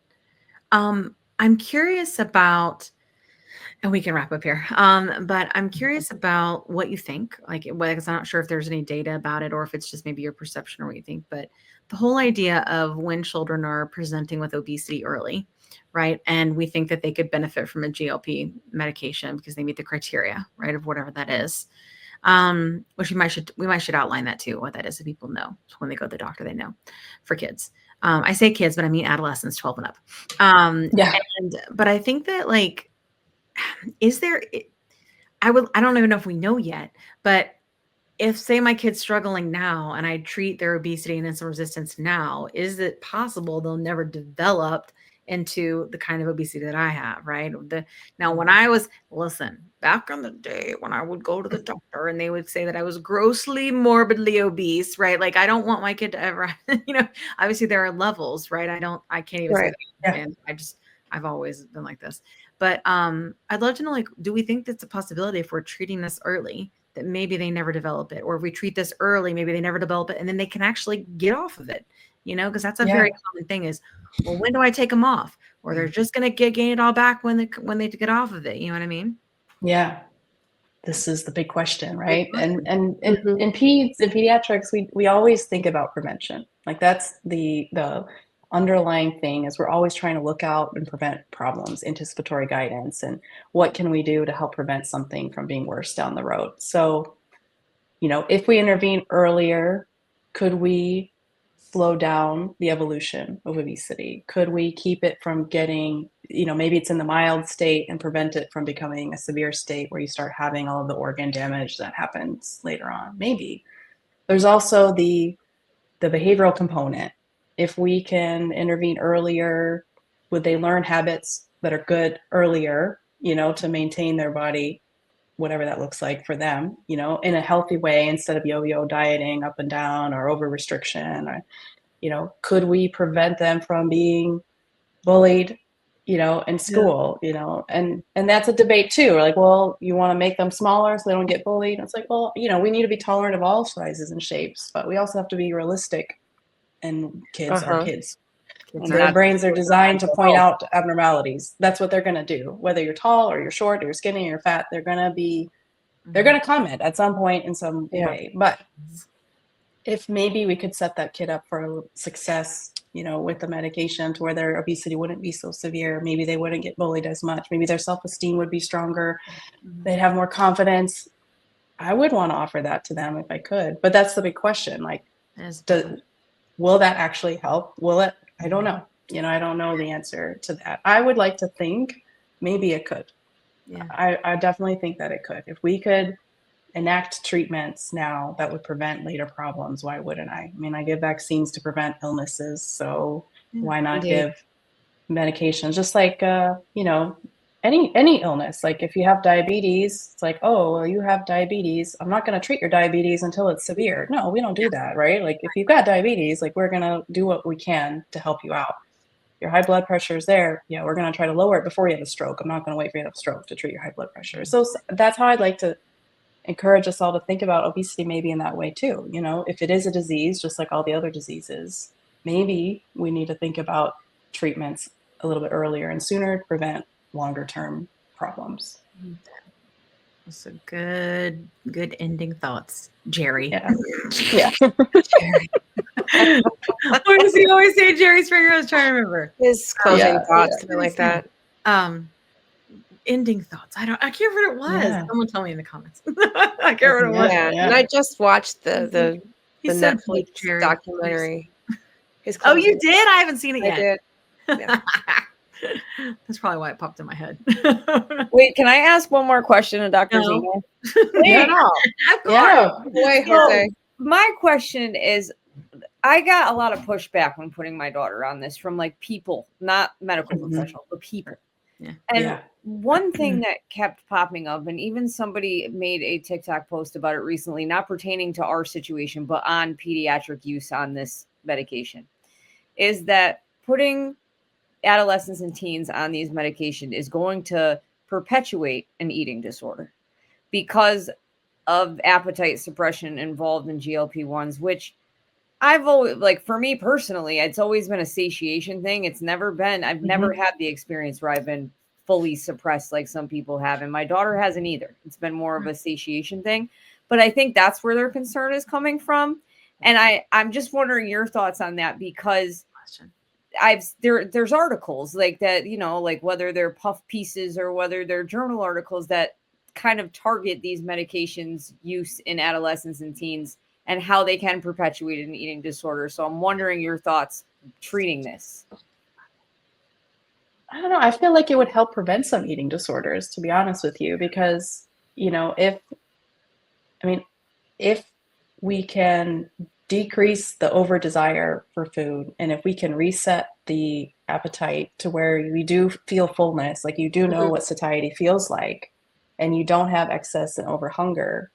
I'm curious about, and we can wrap up here. But I'm curious about what you think, because I'm not sure if there's any data about it or if it's just maybe your perception or what you think, but the whole idea of when children are presenting with obesity early, right? And we think that they could benefit from a GLP medication because they meet the criteria, right? Of whatever that is. Which we might should outline that too, what that is, so people know. So when they go to the doctor, they know for kids. I say kids, but I mean adolescents, 12 and up. But I think that is there, I don't even know if we know yet, but if say my kid's struggling now and I treat their obesity and insulin resistance now, is it possible they'll never develop into the kind of obesity that I have, right? Now, when I was, back in the day when I would go to the doctor and they would say that I was grossly morbidly obese, right? Like, I don't want my kid to ever, obviously there are levels, right? I can't even say that. And I've always been like this. But I'd love to know, do we think that's a possibility if we're treating this early, that maybe they never develop it? Or if we treat this early, maybe they never develop it and then they can actually get off of it, because that's a very common thing is, well, when do I take them off? Or they're just going to gain it all back when they get off of it. You know what I mean? Yeah. This is the big question, right? And in pediatrics, we always think about prevention. Like, that's the underlying thing is we're always trying to look out and prevent problems, anticipatory guidance, and what can we do to help prevent something from being worse down the road. So, if we intervene earlier, could we slow down the evolution of obesity? Could we keep it from getting, maybe it's in the mild state and prevent it from becoming a severe state where you start having all of the organ damage that happens later on? Maybe. There's also the behavioral component. If we can intervene earlier, would they learn habits that are good earlier, to maintain their body, whatever that looks like for them, in a healthy way instead of yo-yo dieting up and down or over restriction, or, could we prevent them from being bullied, in school, and that's a debate too. We're like, well, you want to make them smaller so they don't get bullied. And it's like, well, we need to be tolerant of all sizes and shapes, but we also have to be realistic, and kids are kids. And their brains are designed to point out abnormalities. That's what they're going to do. Whether you're tall or you're short or you're skinny or you're fat, they're going to comment at some point in some way. But if maybe we could set that kid up for success, with the medication to where their obesity wouldn't be so severe, maybe they wouldn't get bullied as much. Maybe their self-esteem would be stronger. They'd have more confidence. I would want to offer that to them if I could. But that's the big question. Will that actually help? Will it? I don't know. I don't know the answer to that. I would like to think maybe it could. Yeah. I definitely think that it could. If we could enact treatments now that would prevent later problems, why wouldn't I? I mean, I give vaccines to prevent illnesses, so why not give medications? Just like, any illness. Like, if you have diabetes, it's like, oh, well, you have diabetes. I'm not going to treat your diabetes until it's severe. No, we don't do that, right? Like, if you've got diabetes, we're going to do what we can to help you out. Your high blood pressure is there. Yeah, we're going to try to lower it before you have a stroke. I'm not going to wait for you to have a stroke to treat your high blood pressure. So that's how I'd like to encourage us all to think about obesity maybe in that way too. If it is a disease, just like all the other diseases, maybe we need to think about treatments a little bit earlier and sooner to prevent longer term problems. That's a good ending thoughts, Jerry. Yeah. Jerry. What does he always say? Jerry Springer? I was trying to remember his closing thoughts, something like that. Ending thoughts. I can't remember what it was. Yeah. Someone tell me in the comments. I can't remember what. Yeah. And I just watched the Netflix documentary. Oh, you did? I haven't seen it yet. I did. Yeah. That's probably why it popped in my head. Wait, can I ask one more question to Dr. No. Zeno? Not at all. Yeah. Boy, So, Jose. my question is, I got a lot of pushback when putting my daughter on this from like people, not medical professionals, but people. Yeah. And one thing that kept popping up, and even somebody made a TikTok post about it recently, not pertaining to our situation, but on pediatric use on this medication, is that putting adolescents and teens on these medication is going to perpetuate an eating disorder because of appetite suppression involved in GLP-1s, which I've always, like, for me personally, it's always been a satiation thing. It's never been, I've never had the experience where I've been fully suppressed like some people have. And my daughter hasn't either. It's been more of a satiation thing. But I think that's where their concern is coming from. And I'm just wondering your thoughts on that, because there's articles like that, you know, like whether they're puff pieces or whether they're journal articles that kind of target these medications use in adolescents and teens and how they can perpetuate an eating disorder. So I'm wondering your thoughts treating this. I don't know. I feel like it would help prevent some eating disorders, to be honest with you, because, you know, if we can decrease the over desire for food, and if we can reset the appetite to where we do feel fullness, like you do know what satiety feels like, and you don't have excess and over hunger,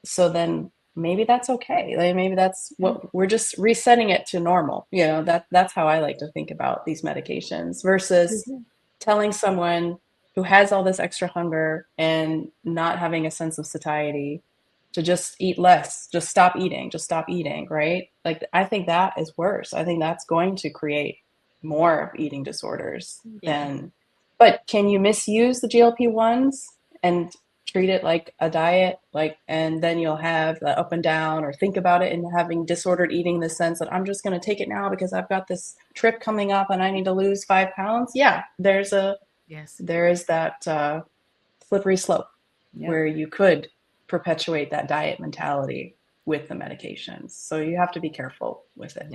so then maybe that's okay. Like maybe that's what we're just resetting it to normal. You know, that's how I like to think about these medications versus telling someone who has all this extra hunger and not having a sense of satiety to just eat less, just stop eating, right? Like, I think that is worse. I think that's going to create more eating disorders but can you misuse the GLP-1s and treat it like a diet, and then you'll have the up and down, or think about it and having disordered eating in the sense that I'm just going to take it now because I've got this trip coming up and I need to lose 5 pounds. Yeah, there is that slippery slope where you could perpetuate that diet mentality with the medications. So you have to be careful with it.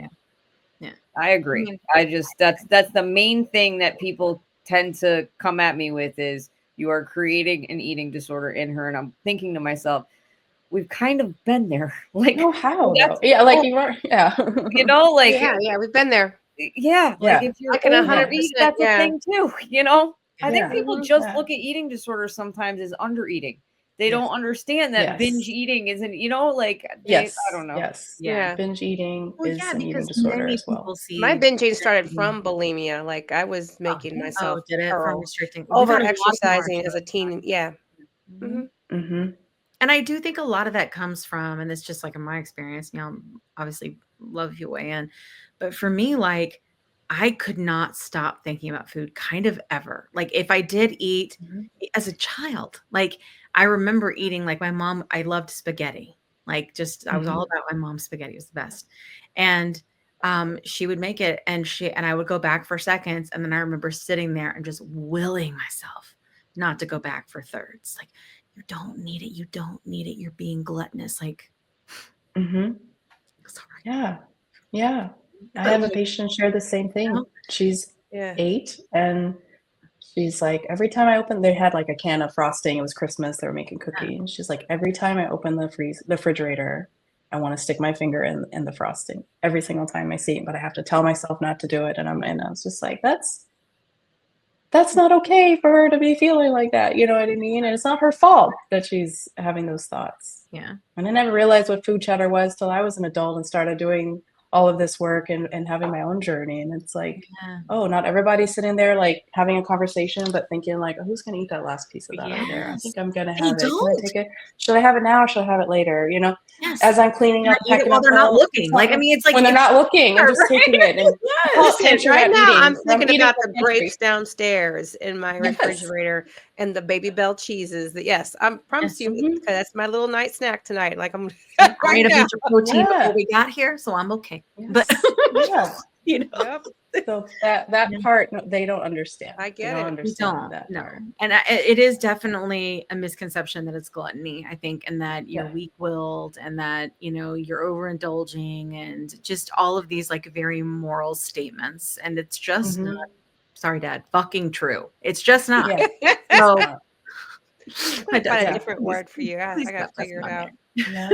Yeah, I agree. That's the main thing that people tend to come at me with is, you are creating an eating disorder in her. And I'm thinking to myself, we've kind of been there. Like, oh, how? Yeah, like you are. Yeah, you know, like yeah, we've been there. Yeah, like if you're like in 100%, that's a thing too. You know, I think people just look at eating disorders sometimes as under eating. They don't understand that binge eating isn't, you know, like I don't know. Binge eating is an eating disorder as well. My binge eating started from bulimia. Like I was making myself from restricting over exercising as a teen. Yeah. And I do think a lot of that comes from, and it's just like in my experience, you know, obviously love if you weigh in, but for me, like, I could not stop thinking about food kind of ever. Like if I did eat as a child, like I remember eating, like my mom, I loved spaghetti. Like just, I was all about my mom's spaghetti. It was the best. And she would make it and I would go back for seconds. And then I remember sitting there and just willing myself not to go back for thirds. Like, you don't need it. You don't need it. You're being gluttonous. Like, yeah. I have a patient share the same thing. She's 8 and she's like, every time I open, they had like a can of frosting. It was Christmas. They were making cookies. And she's like, every time I open the refrigerator, I want to stick my finger in the frosting every single time I see it, but I have to tell myself not to do it. And I was just like, that's not okay for her to be feeling like that. You know what I mean? And it's not her fault that she's having those thoughts. Yeah. And I never realized what food chatter was till I was an adult and started doing all of this work and having my own journey. And it's like, oh, not everybody's sitting there like having a conversation, but thinking like, oh, who's going to eat that last piece of that over there? I think I'm going to have it. Can I take it? Should I have it now or should I have it later? You know, as I'm cleaning up, packing up, they're not looking. Like, I mean, it's like when they're not looking, I'm just taking it. And listen, right now I'm thinking about the grapes downstairs in my refrigerator and the Baby Bell cheeses. I promise you, that's my little night snack tonight. Like I'm I ate a bunch of protein before we got here, so I'm okay. But you know, so that part they don't understand. I get it. We don't. No, and it is definitely a misconception that it's gluttony. I think, and that you're weak-willed, and that you're overindulging, and just all of these like very moral statements. And it's just not sorry, Dad, fucking true. It's just not. Yeah. So I find a Yeah. different word for you. I please got to stop figure it messing on out. Yeah.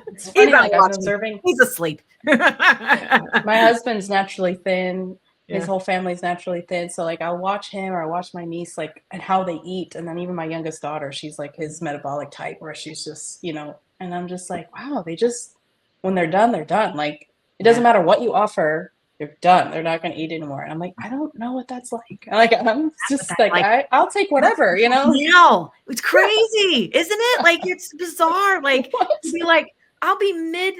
It's He's funny, not like I'm watching. observing. He's asleep. My husband's naturally thin. His Yeah. whole family's naturally thin. So like I'll watch him or I watch my niece like and how they eat. And then even my youngest daughter, she's like his metabolic type where she's just, and I'm just like, wow, they just when they're done, they're done. Like it doesn't matter what you offer, they're done. They're not gonna eat anymore. And I'm like, I don't know what that's like. Like I'm just like, I'll take whatever, Now it's crazy, isn't it? Like it's bizarre. Like be like, I'll be mid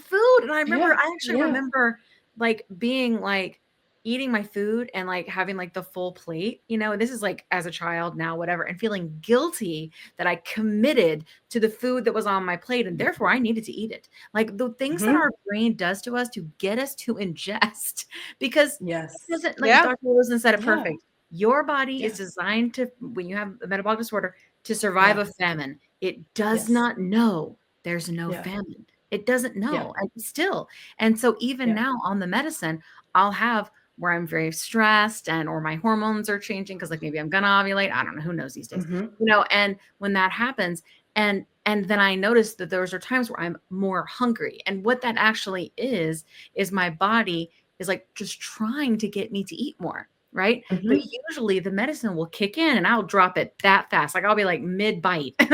food, and I remember, I actually remember like being like eating my food and like having like the full plate, this is like as a child now, whatever, and feeling guilty that I committed to the food that was on my plate and therefore I needed to eat it. Like the things that our brain does to us to get us to ingest, because it doesn't, like Dr. Rosen said it perfect. Your body is designed to, when you have a metabolic disorder, to survive a famine. It does not know there's no famine. It doesn't know. And still. And so even now on the medicine, I'll have where I'm very stressed or my hormones are changing because like maybe I'm gonna ovulate. I don't know, who knows these days, and when that happens, and then I notice that those are times where I'm more hungry. And what that actually is my body is like just trying to get me to eat more. Right. But usually the medicine will kick in and I'll drop it that fast. Like I'll be like mid bite. We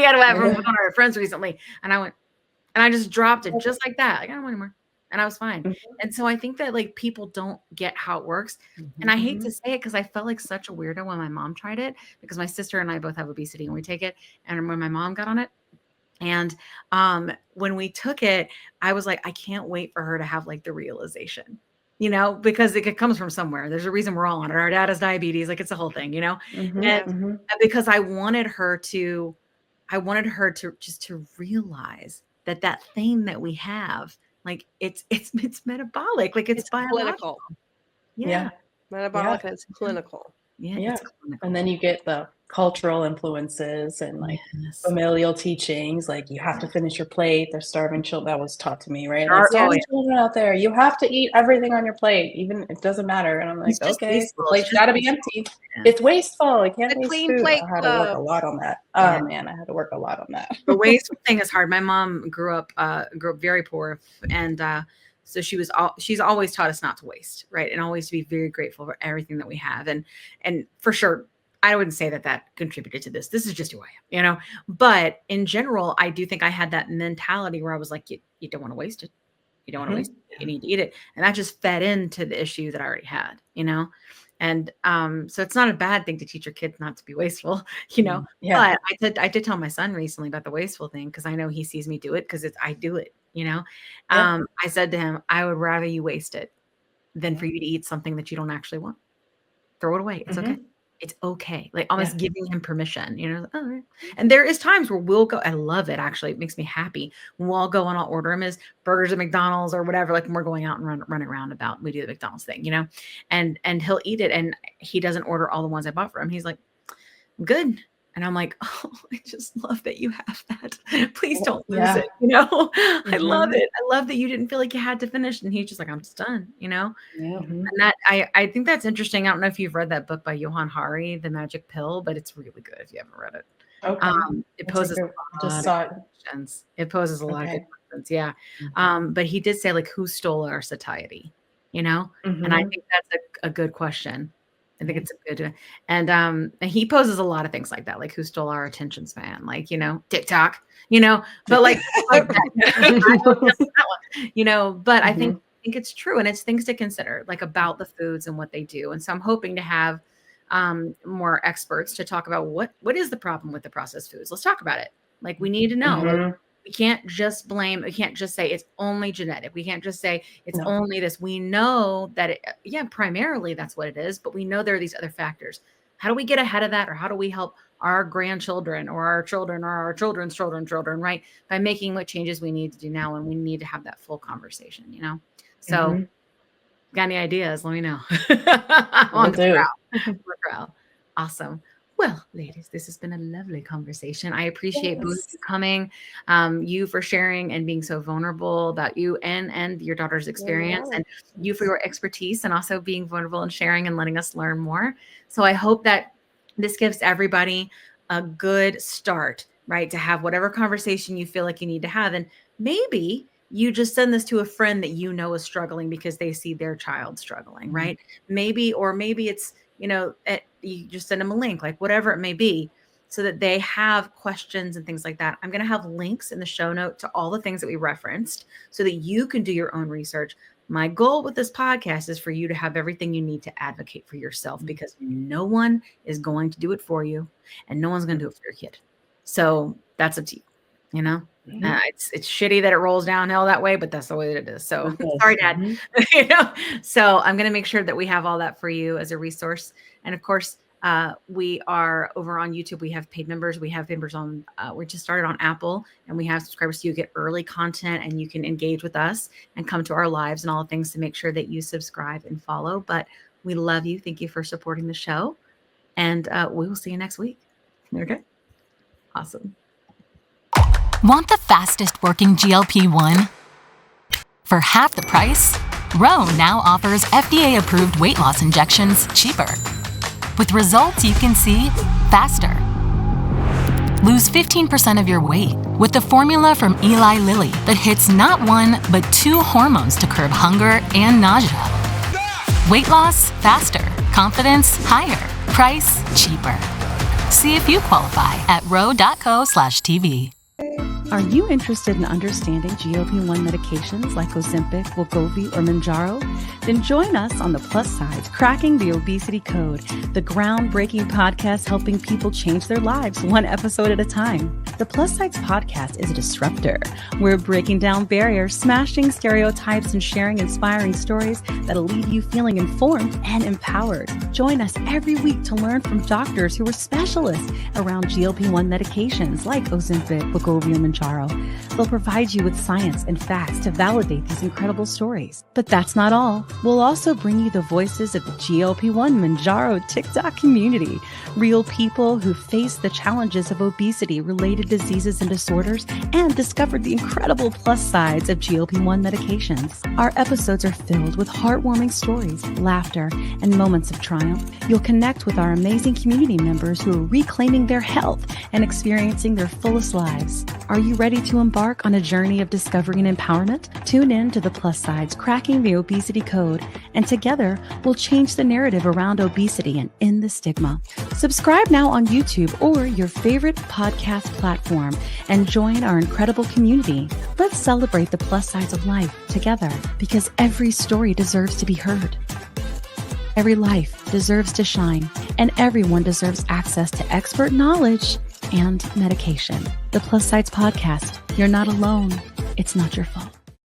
had to have one of our friends recently. And I went, and I just dropped it just like that. Like, I don't want anymore. And I was fine. And so I think that like people don't get how it works. And I hate to say it because I felt like such a weirdo when my mom tried it, because my sister and I both have obesity and we take it. And when my mom got on it, and when we took it, I was like, I can't wait for her to have like the realization, because it comes from somewhere. There's a reason we're all on it. Our dad has diabetes. Like it's a whole thing, and because I wanted her to just to realize that thing that we have, like it's metabolic, like it's biological. Clinical. Metabolic is clinical. It's clinical. And then you get the cultural influences and like familial teachings, like you have to finish your plate. They're starving children. That was taught to me, right? Like, starving children out there, you have to eat everything on your plate, even it doesn't matter. And I'm like, okay, the plate's got to be empty. It's wasteful. I can't waste clean food. plate I had to work a lot on that. Oh man, I had to work a lot on that. The wasteful thing is hard. My mom grew up very poor, and so she's always taught us not to waste, right? And always to be very grateful for everything that we have. And for sure, I wouldn't say that contributed to this. This is just who I am, But in general, I do think I had that mentality where I was like, you don't want to waste it. You don't want to waste it. You need to eat it. And that just fed into the issue that I already had, And so it's not a bad thing to teach your kids not to be wasteful, But I did tell my son recently about the wasteful thing, because I know he sees me do it because I do it, I said to him, I would rather you waste it than for you to eat something that you don't actually want. Throw it away. It's okay. It's okay. Like almost giving him permission, Oh, and there is times where we'll go. I love it. Actually, it makes me happy when we'll go and I'll order him his burgers at McDonald's or whatever. Like when we're going out and running around about, we do the McDonald's thing, and he'll eat it. And he doesn't order all the ones I bought for him. He's like, I'm good. And I'm like, oh, I just love that you have that. Please don't lose it. I love it. I love that you didn't feel like you had to finish. And he's just like, I'm just done, And that I think that's interesting. I don't know if you've read that book by Johann Hari, The Magic Pill, but it's really good if you haven't read it. Okay. It poses a lot of questions. It poses a lot of good questions. Yeah. But he did say like, who stole our satiety? And I think that's a good question. I think it's a good, and he poses a lot of things like that, like who stole our attention span, like, TikTok, but like, but I think it's true. And it's things to consider, like about the foods and what they do. And so I'm hoping to have more experts to talk about what is the problem with the processed foods. Let's talk about it. Like we need to know. Like, we can't just blame. We can't just say it's only genetic. We can't just say it's only this. We know that, primarily that's what it is, but we know there are these other factors. How do we get ahead of that? Or how do we help our grandchildren or our children or our children's children, right? By making what changes we need to do now. And we need to have that full conversation, So got any ideas? Let me know. On the crowd. Awesome. Well, ladies, this has been a lovely conversation. I appreciate both of Yes. you coming, you for sharing and being so vulnerable about you and your daughter's experience, and you for your expertise, and also being vulnerable and sharing and letting us learn more. So I hope that this gives everybody a good start, right? To have whatever conversation you feel like you need to have. And maybe you just send this to a friend that you know is struggling because they see their child struggling, right? Maybe it's, you just send them a link, like whatever it may be, so that they have questions and things like that. I'm going to have links in the show note to all the things that we referenced so that you can do your own research. My goal with this podcast is for you to have everything you need to advocate for yourself, because no one is going to do it for you and no one's going to do it for your kid. So that's up to you, It's shitty that it rolls downhill that way, but that's the way that it is. So sorry, Dad. So I'm going to make sure that we have all that for you as a resource. And of course, we are over on YouTube. We have paid members. We have members on, we just started on Apple, and we have subscribers. So you get early content and you can engage with us and come to our lives and all the things to make sure that you subscribe and follow. But we love you. Thank you for supporting the show. And we will see you next week. Okay. Awesome. Want the fastest working GLP-1? For half the price, Ro now offers FDA-approved weight loss injections cheaper. With results you can see faster. Lose 15% of your weight with the formula from Eli Lilly that hits not one, but 2 hormones to curb hunger and nausea. Weight loss faster. Confidence higher. Price cheaper. See if you qualify at ro.co/TV. Are you interested in understanding GLP-1 medications like Ozempic, Wegovy, or Mounjaro? Then join us on The Plus Sides, Cracking the Obesity Code, the groundbreaking podcast helping people change their lives one episode at a time. The Plus Sides podcast is a disruptor. We're breaking down barriers, smashing stereotypes, and sharing inspiring stories that'll leave you feeling informed and empowered. Join us every week to learn from doctors who are specialists around GLP-1 medications like Ozempic, Wegovy, and Mounjaro. They'll provide you with science and facts to validate these incredible stories. But that's not all. We'll also bring you the voices of the GLP-1 Mounjaro TikTok community, real people who face the challenges of obesity-related diseases and disorders and discovered the incredible plus sides of GLP-1 medications. Our episodes are filled with heartwarming stories, laughter, and moments of triumph. You'll connect with our amazing community members who are reclaiming their health and experiencing their fullest lives. Are you ready to embark on a journey of discovery and empowerment? Tune in to The Plus Sides, Cracking the Obesity Code, and together we'll change the narrative around obesity and end the stigma. Subscribe now on YouTube or your favorite podcast platform and join our incredible community. Let's celebrate the plus sides of life together, because every story deserves to be heard. Every life deserves to shine, and everyone deserves access to expert knowledge and medication. The Plus Sides Podcast. You're not alone. It's not your fault.